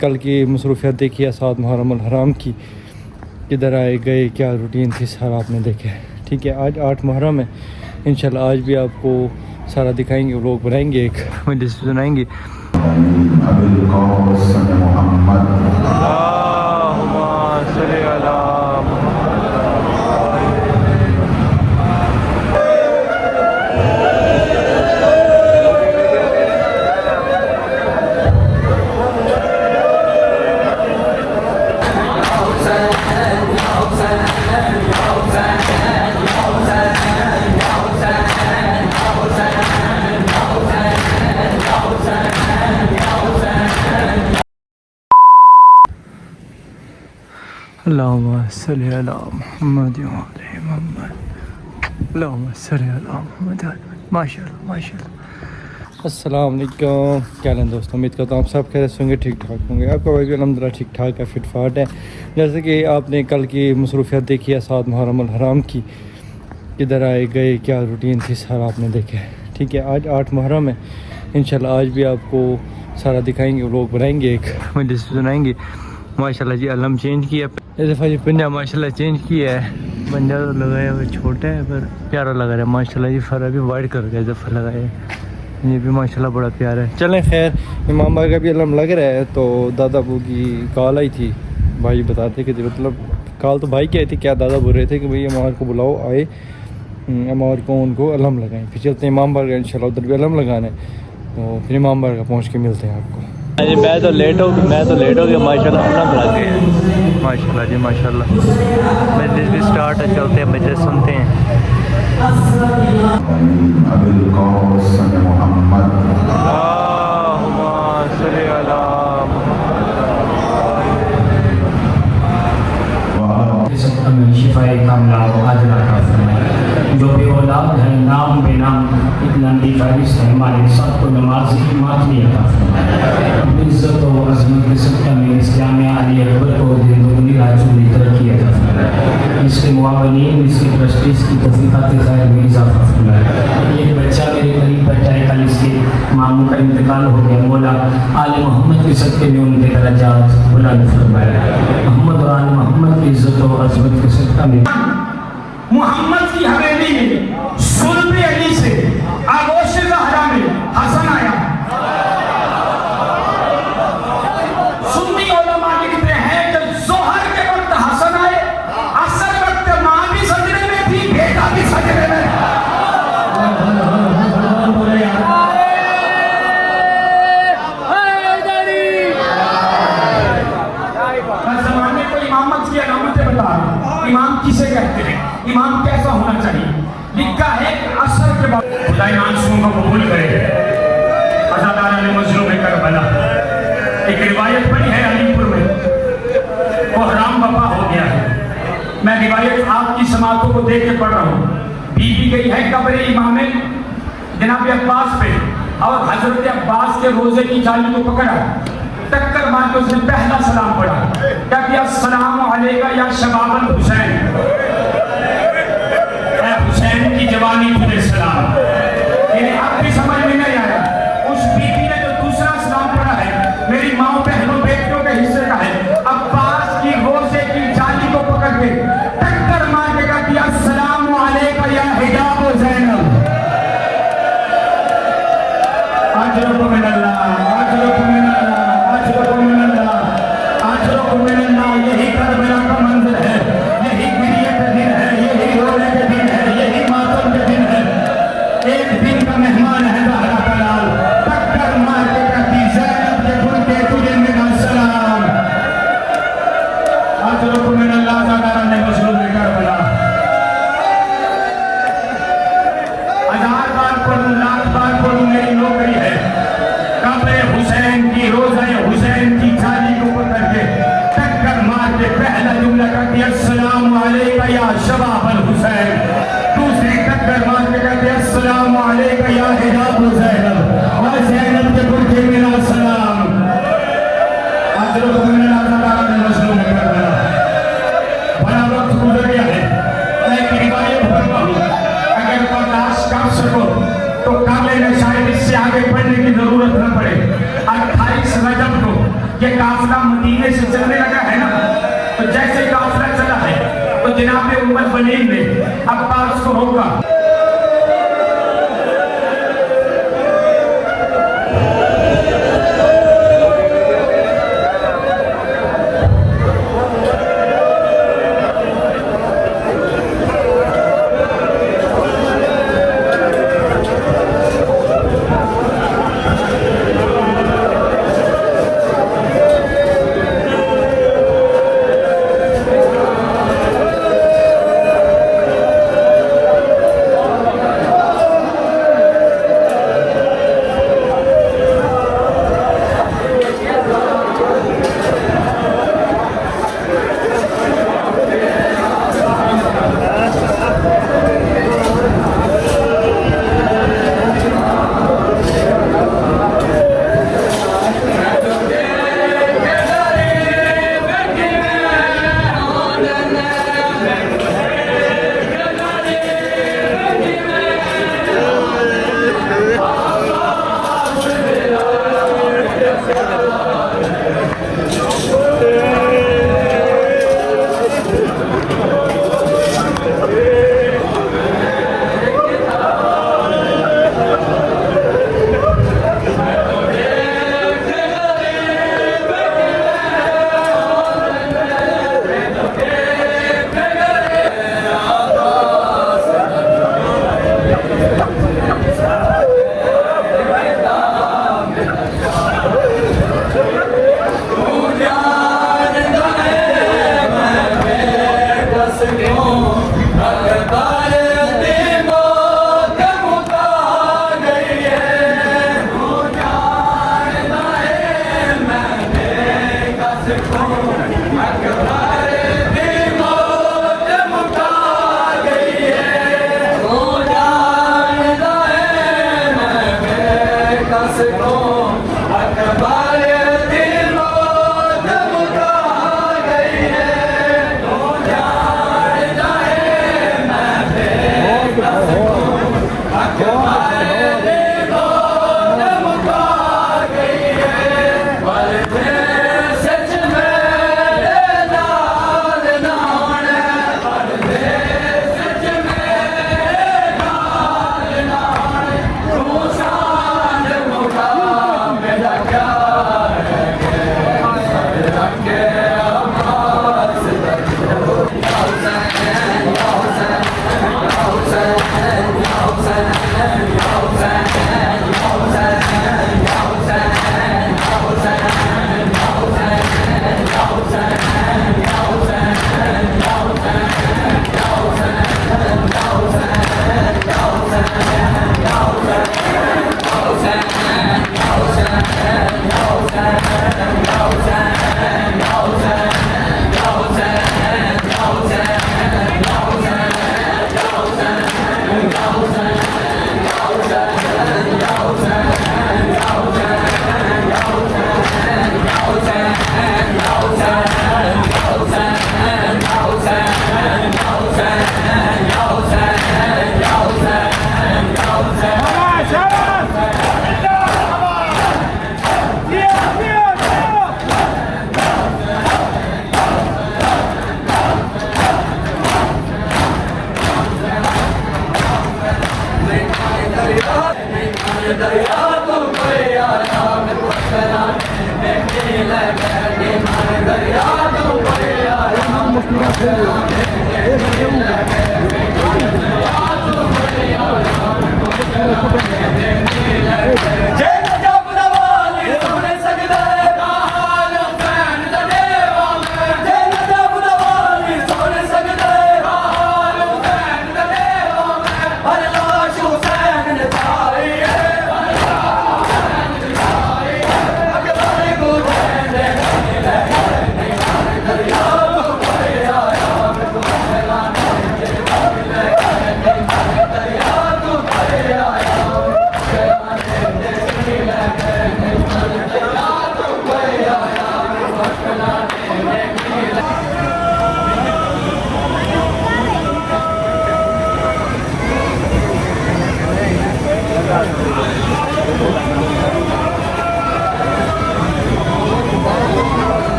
कल की मसरूफियत देखी है 7 मुहर्रम अल हराम की, किधर आए गए, क्या रूटीन थी, सारा आपने देखा है। ठीक है, आज 8 मुहर्रम है। इंशाल्लाह आज भी आपको सारा दिखाएंगे, व्लॉग बनाएंगे, एक मजलिस सुनाएंगे। अल्लाहुम्मा सल्ली अला मुहम्मद व अला मुहम्मद, अल्लाहुम्मा सल्ली अला मुहम्मद। माशाअल्लाह माशाअल्लाह। अस्सलाम वालेकुम, क्या हाल है दोस्तों। उम्मीद करता हूँ आप सब खैर होंगे, ठीक ठाक होंगे। आपका भाई भी अल्हम्दुलिल्लाह ठीक ठाक है, फिट फाट है। जैसे कि आपने कल की मसरूफियत देखी है 7 मुहर्रम अल हराम की, किधर आए गए, क्या रूटीन थी, सारा आपने देखा है। ठीक है, आज 8 मुहर्रम है। इंशाल्लाह आज भी आपको सारा दिखाएंगे, व्लॉग बनाएंगे, एक मजलिस सुनाएंगे। माशाल्लाह जी अलम चेंज किया, इस दफ़ा जी पंजा माशाल्लाह चेंज किया है। पंजा तो लगाया हुआ छोटा है पर प्यारा लगा रहा है माशाल्लाह जी। फर अभी वाइट कर गया, दफ़ा लगाया है, ये भी माशाल्लाह बड़ा प्यारा है। चलें खैर, इमाम भाई का भी अलम लग रहा है। तो दादा अबू की कॉल आई थी, भाई बताते कि मतलब कॉल तो भाई की आई थी, क्या दादा बोल रहे थे कि भाई अमार को बुलाओ, आए अमार को उनको अलम लगाएं। फिर चलते हैं इमाम बार का, इंशाल्लाह उधर भी अलम लगाना है। तो फिर इमाम बार का पहुँच के मिलते हैं आपको। अरे मैं तो लेट हो गया माशाल्लाह, अलम लग गए माशाल्लाह जी माशाल्लाह। मजलिस भी स्टार्ट है, चलते हैं मजलिस सुनते हैं। जो भी औलाद है नाम बेनाम एक लंबी फारिश है, हमारे सबको नमाज की माफी अता फरमाए। इज्जत और अज़मत के सदक़े में इस्लामिया अली अकबर को जिंदगी राजूरी तरक्की अता फरमाए। इसके मुआवनीन, इसके ट्रस्टीज़ की तौफ़ीक़ात खैर में इजाफ़ा फरमाए। एक बच्चा मेरे करीब बैठा है, कल इसके मामू का इंतकाल हो गया। मौला आले मोहम्मद के सदक़े में उनके दर्जात बुलंद फरमाए। मोहम्मद और आले मोहम्मद की इज्जत और अज़मत के सदक़े में मोहम्मद की हवेली में सुल्बे अली से आगोश ज़हरा में हसन आया। सुन्नी उलमा लिखते हैं कि ज़ोहर के वक्त हसन आए, असर वक्त माँ भी सजदे में थी, बेटा भी सजदे में। ज़माने को इमामत की अलामतें बता रहे। इमाम किसे कहते हैं, इमाम कैसा होना चाहिए। लिखा है असर के बाद खुदा मानसून को कबूल करे। अज़ादार ने मजलूम करबला एक रिवायत पढ़ी है अलीपुर में, वो हराम वफा हो गया है। मैं रिवायत आपकी समातों को देख के पढ़ रहा हूँ। बीबी गई है कब्र इमाम जनाब अब्बास पे, और हजरत अब्बास के रोजे की जाली को पकड़ा, टक्कर मार के उसने पहला सलाम पढ़ा। क्या किया, अस्सलाम अलैका या शबाबल हुसैन, हुसैन की जवानी तुझे सलाम। इन्हें अब भी समझ में नहीं आया। उस बीबी ने जो दूसरा सलाम पढ़ा है, मेरी माँ बहनों बेटियों के हिस्से का है। अब्बास की रोजे की जाली को पकड़ के टक्कर मार के कहा दिया, अस्सलाम अलैका या हिजाब ज़ैनब। अजरक मिनल्लाह, अजरक मिनल्लाह, अजरक मिनल्लाह, अजरक मिनल्लाह। यही करबला का मंजर है, यही गिरिया का दिन है, यही रोने के दिन है, यही मातम के दिन है। एक दिन का मेहमान है ज़हरा का लाल, टक्कर मार के कहती ज़ैनब के गुण के तुझे मेरा सलाम। अजरक मिनल्लाह ज़हरा ने मजलूम करबला। हजार बार पढ़ूं, लाख बार पढ़ूं, मेरी नौकरी है। कब्र हुसैन की, रोज़े हुसैन की जाली को पकड़ के टक्कर मार के पहला जुमला कर दिया, अस्सलाम अलैका या शबाबल हुसैन। दूसरी टक्कर मार के कहते हैं, अस्सलाम अलैका या हिजाब ज़ैनब, और ज़ैनब के गुण के मेरा सलाम। अजरक मिनल्लाह ने मजलूम करबला। बड़ा वक्त गुजर गया है, एक रिवायत पढ़ता हूँ। अगर बर्दाश्त कर सको तो कर लेना, शायद इससे आगे बढ़ने की जरूरत न पड़े। 28 रजब को ये काफिला मदीने से चलने लगा है ना, तो जैसे काफिला चला है तो जनाब उमर बनीन ने अब्बास को रोका। सच में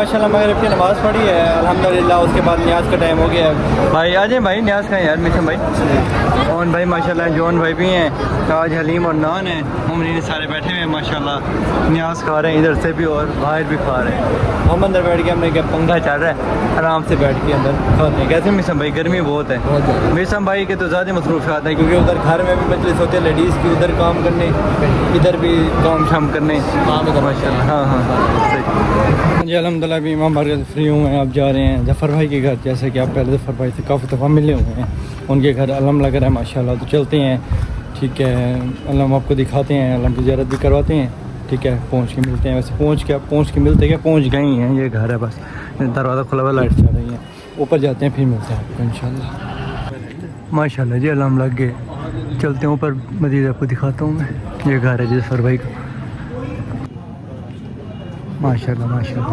माशाल्लाह मगरिब की नमाज़ पढ़ी है अल्हम्दुलिल्लाह। उसके बाद न्याज का टाइम हो गया है। भाई आ जाए भाई, न्याज का यार मिशन भाई। और भाई माशाल्लाह जॉन भाई भी हैं, आज हलीम और नान है, उमरीन सारे बैठे हुए हैं माशाल्लाह, न्याज खा रहे हैं इधर से भी और बाहर भी खा रहे हैं। हम अंदर बैठ के, हमने क्या पंखा चल रहा है, आराम से बैठ के अंदर खाते हैं। कैसे मिशन भाई, गर्मी बहुत है। मिशन भाई के तो ज़्यादा मसरूफ़ियात हैं क्योंकि उधर घर में भी मजलिस होते हैं लेडीज़ की, उधर काम करने, इधर भी काम शाम करने। माशाल्लाह हाँ हाँ सही जी। अल्हम्दुलिल्लाह भी इमाम बारगाह फ्री हुए हैं, अब जा रहे हैं जफ़र भाई के घर। जैसे कि आप पहले जफ़र भाई से काफ़ी दफ़ा मिले हुए हैं, उनके घर अलम लग रहा है माशाल्लाह। तो चलते हैं, ठीक है, अलम आपको दिखाते हैं, अलम की ज़ियारत भी करवाते हैं, ठीक है। पहुँच के मिलते हैं। वैसे पहुँच के मिलते क्या, पहुँच गए ही हैं, ये घर है बस, दरवाज़ा खुला हुआ, लाइट चल रही है। ऊपर जाते हैं फिर मिलते हैं आपको इंशाल्लाह। माशाल्लाह जी अलम लग गए, चलते हैं ऊपर, मज़ीद आपको दिखाता हूँ मैं। ये घर है जी जफ़र भाई का माशाल्लाह माशाल्लाह।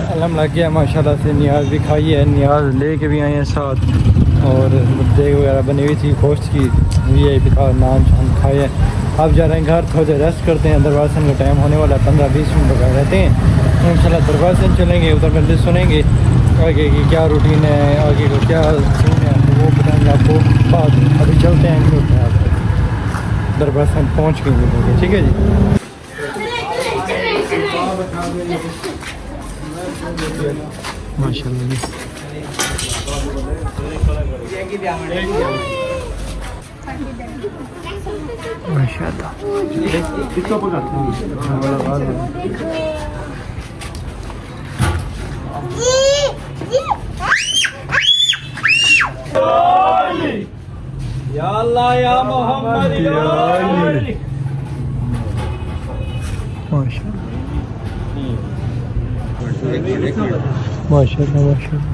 अलम लग गया माशाल्लाह से। नियाज भी खाई है, नियाज लेके भी आए हैं साथ, और देग वगैरह बनी हुई थी गोश्त की, ये पिता नान शान खाए हैं। अब जा रहे हैं घर, थोड़ी देर रेस्ट करते हैं। दरबार का टाइम होने वाला है, 15-20 मिनट वगैरह रहते हैं इंशाल्लाह। दरबार से चलेंगे, उधर मंदिर सुनेंगे, आगे की क्या रूटीन है, आगे को क्या सीन है, तो वो बताएंगे आपको बाद में। अभी चलते हैं, मिलते हैं आपको दरबार से पहुँच के मिलेंगे, ठीक है जी। माशाल्लाह जी माशाल्लाह। या अल्लाह या मोहम्मद या माशाल्लाह माशाल्लाह माशाल्लाह।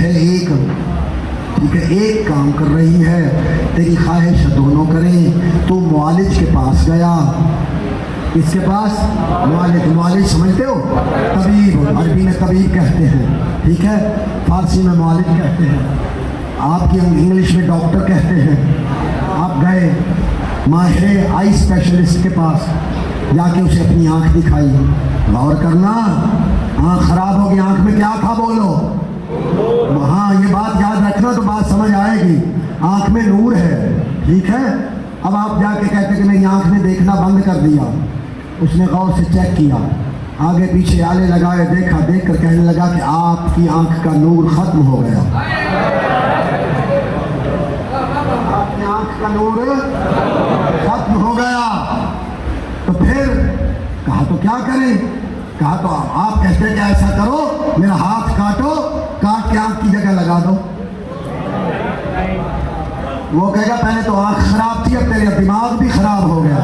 है एक, ठीक है, एक काम कर रही है, तेरी ख्वाहिश दोनों करें। तो मुआलिज के पास गया, इसके पास मुआलिज समझते हो, तबीब, अरबी में तबीब कहते हैं, ठीक है, फारसी में मुआलिज कहते हैं, आपकी इंग्लिश में डॉक्टर कहते हैं। आप गए माहिर आई स्पेशलिस्ट के पास, जाके उसे अपनी आँख दिखाई। गौर करना, आँख खराब होगी, आँख में क्या था बोलो। हाँ, ये बात याद रखना तो बात समझ आएगी। आँख में नूर है, ठीक है। अब आप जाके कहते कि मेरी आँख ने देखना बंद कर दिया। उसने गौर से चेक किया, आगे पीछे आले लगाए, देखा, देख कर कहने लगा कि आपकी आँख का नूर खत्म हो गया। आपकी आँख का नूर खत्म हो गया। तो फिर कहा तो क्या करें? कहा तो आप कहते हैं कि ऐसा करो, मेरा हाथ काटो, काट के आँख की जगह लगा दो। वो कहेगा पहले तो आँख खराब थी, अब तेरा दिमाग भी खराब हो गया।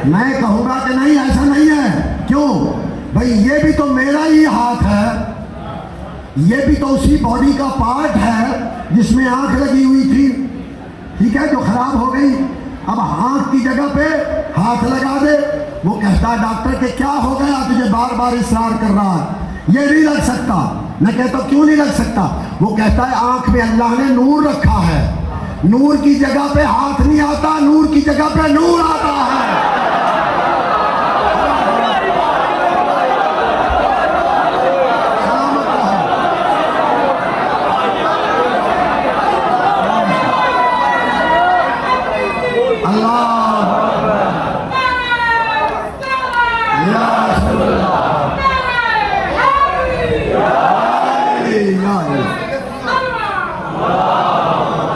मैं कहूँगा कि नहीं, ऐसा नहीं है। क्यों भाई, ये भी तो मेरा ही हाथ है, ये भी तो उसी बॉडी का पार्ट है जिसमें आँख लगी हुई थी, ठीक है, जो खराब हो गई। अब आँख की जगह पे हाथ लगा दे। वो कहता है डॉक्टर के क्या हो गया, तुझे बार बार इसरार कर रहा है, ये नहीं लग सकता। मैं कहता क्यों नहीं लग सकता? वो कहता है आँख में अल्लाह ने नूर रखा है, नूर की जगह पे हाथ नहीं आता, नूर की जगह पे नूर आता है।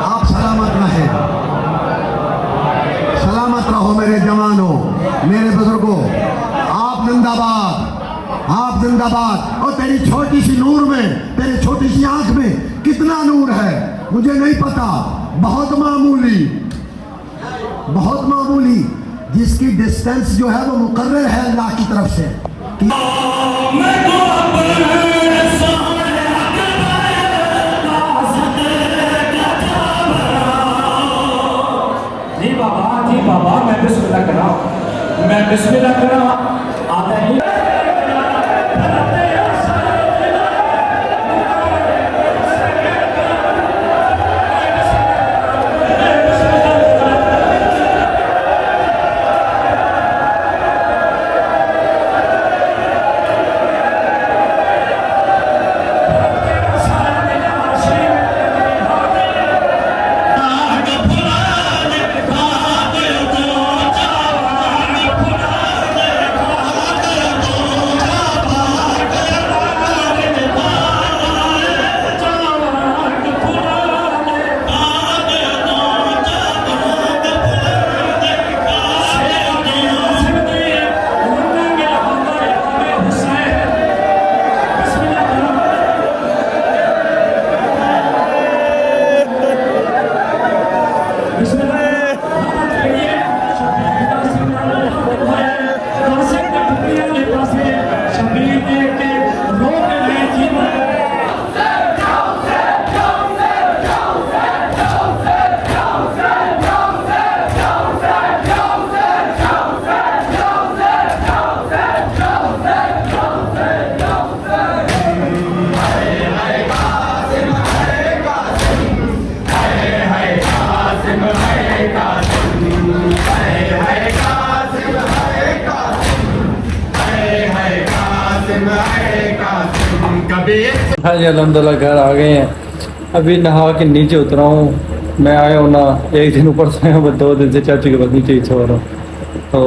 आप सलामत रहे। कहो मेरे जवानों, मेरे बुजुर्गों, आप जिंदाबाद। और तेरी छोटी सी नूर में, तेरी छोटी सी आंख में कितना नूर है मुझे नहीं पता, बहुत मामूली, जिसकी डिस्टेंस जो है वो मुकर्रर है अल्लाह की तरफ से। जी बाबा मैं बिस्मिल्लाह कर रहा हूँ आता ही हाँ जी अल्हम्दुलिल्लाह घर आ गए हैं। अभी नहा के नीचे उतरा हूँ। मैं आया हूँ ना, एक दिन ऊपर से आया हूँ, 2 दिन से चाची के पास नीचे ही सो रहा हूँ। तो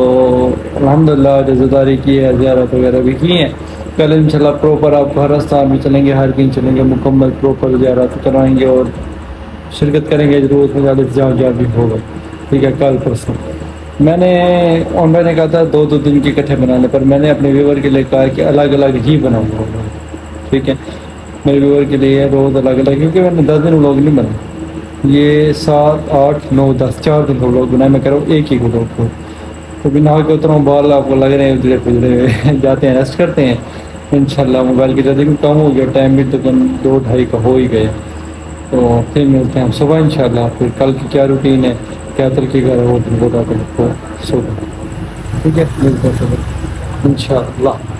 अल्हम्दुलिल्लाह जज़ादारी की है, ज़ियारत वगैरह भी की हैं। कल इंशाल्लाह प्रॉपर आप हरस्तान भी चलेंगे, हर दिन चलेंगे, मुकम्मल प्रॉपर ज़ियारत कराएंगे और शिरकत करेंगे जरूर में ज़्यादा जहाँ भी होगा। ठीक है, कल परसों मैंने ऑनलाइन ने कहा था 2-2 दिन के इकट्ठे बनाने, पर मैंने अपने व्यूवर के लिए कहा कि अलग अलग ही बनाऊंगा। ठीक है, मेरे व्यूवर के लिए रोज़ अलग अलग, क्योंकि मैंने 10 दिन व्लॉग नहीं बनाए, ये 7, 8, 9, 10 4 दिन का व्लॉग बनाया। मैं कह रहा हूँ एक ही व्लॉग को। तो बिना के उतना बाल आपको लग रहे हैं उधरे पुजरे हुए जाते हैं, रेस्ट करते हैं इंशाल्लाह। मोबाइल की ज़्यादा कम हो गया, टाइम भी तो 2-2:30 का हो ही गया। तो फिर मिलते हैं हम सुबह इंशाल्लाह। फिर कल की क्या रूटीन है, क्या तरक्की कर वो दिन बता कर सुबह। ठीक है, मिलते हैं सुबह इंशाल्लाह।